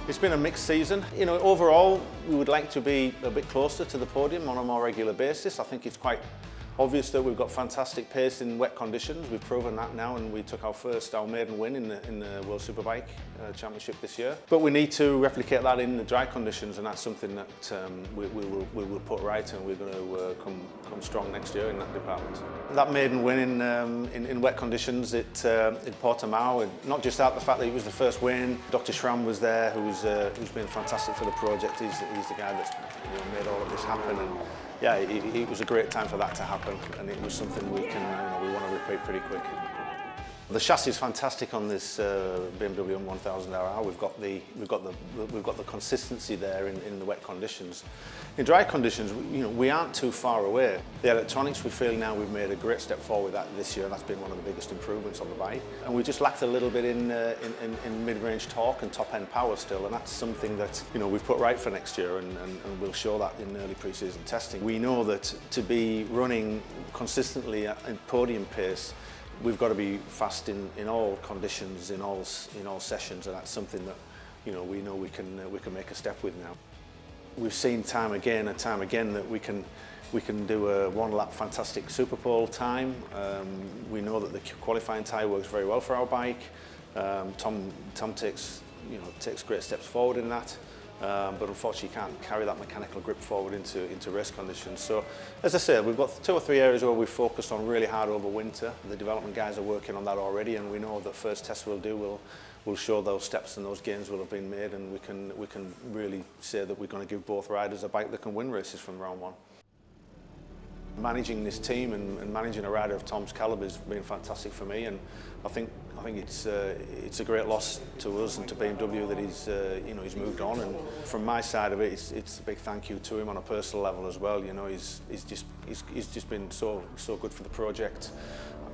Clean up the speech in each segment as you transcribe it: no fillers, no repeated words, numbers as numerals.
It's been a mixed season. You know, overall, we would like to be a bit closer to the podium on a more regular basis. I think it's quite obvious that we've got fantastic pace in wet conditions. We've proven that now, and we took our maiden win in the World Superbike Championship this year. But we need to replicate that in the dry conditions, and that's something that we will put right, and we're going to come strong next year in that department. That maiden win in wet conditions in Portimao, not just out the fact that it was the first win. Dr. Schramm was there, who's been fantastic for the project. He's the guy that's made all of this happen. And yeah, it was a great time for that to happen, and it was something we want to repeat pretty quick. The chassis is fantastic on this BMW M1000RR. We've got the consistency there in the wet conditions. In dry conditions, we aren't too far away. The electronics, we feel now we've made a great step forward with that this year, and that's been one of the biggest improvements on the bike. And we just lacked a little bit in mid-range torque and top-end power still, and that's something that we've put right for next year, and we'll show that in early pre-season testing. We know that to be running consistently at podium pace, we've got to be fast in all conditions, in all sessions, and that's something that we know we can make a step with now. We've seen time again that we can do a one-lap fantastic Super Pole time. We know that the qualifying tyre works very well for our bike. Tom takes great steps forward in that. But unfortunately can't carry that mechanical grip forward into race conditions. So, as I said, we've got 2 or 3 areas where we've focused on really hard over winter. The development guys are working on that already, and we know that first test we'll show those steps and those gains will have been made, and we can really say that we're going to give both riders a bike that can win races from round one. Managing this team and managing a rider of Tom's calibre has been fantastic for me, and I think it's a great loss to us and to BMW that he's moved on. And from my side of it, it's a big thank you to him on a personal level as well. He's just been so good for the project.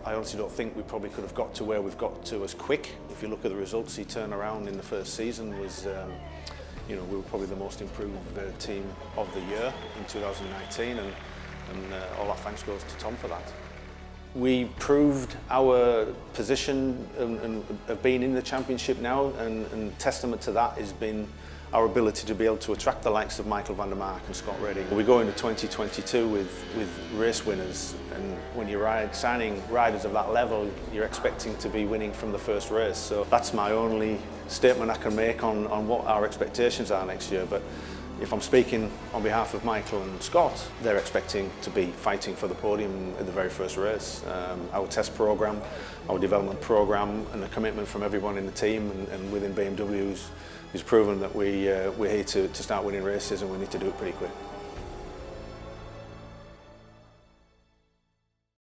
I honestly don't think we probably could have got to where we've got to as quick. If you look at the results he turned around in the first season, was we were probably the most improved team of the year in 2019, and all our thanks goes to Tom for that. We proved our position of being in the championship now, and testament to that has been our ability to be able to attract the likes of Michael van der Mark and Scott Redding. We go into 2022 with race winners, and when you're signing riders of that level, you're expecting to be winning from the first race. So that's my only statement I can make on what our expectations are next year. But if I'm speaking on behalf of Michael and Scott, they're expecting to be fighting for the podium at the very first race. Our test programme, our development programme, and the commitment from everyone in the team and within BMW is proven that we're here to start winning races, and we need to do it pretty quick.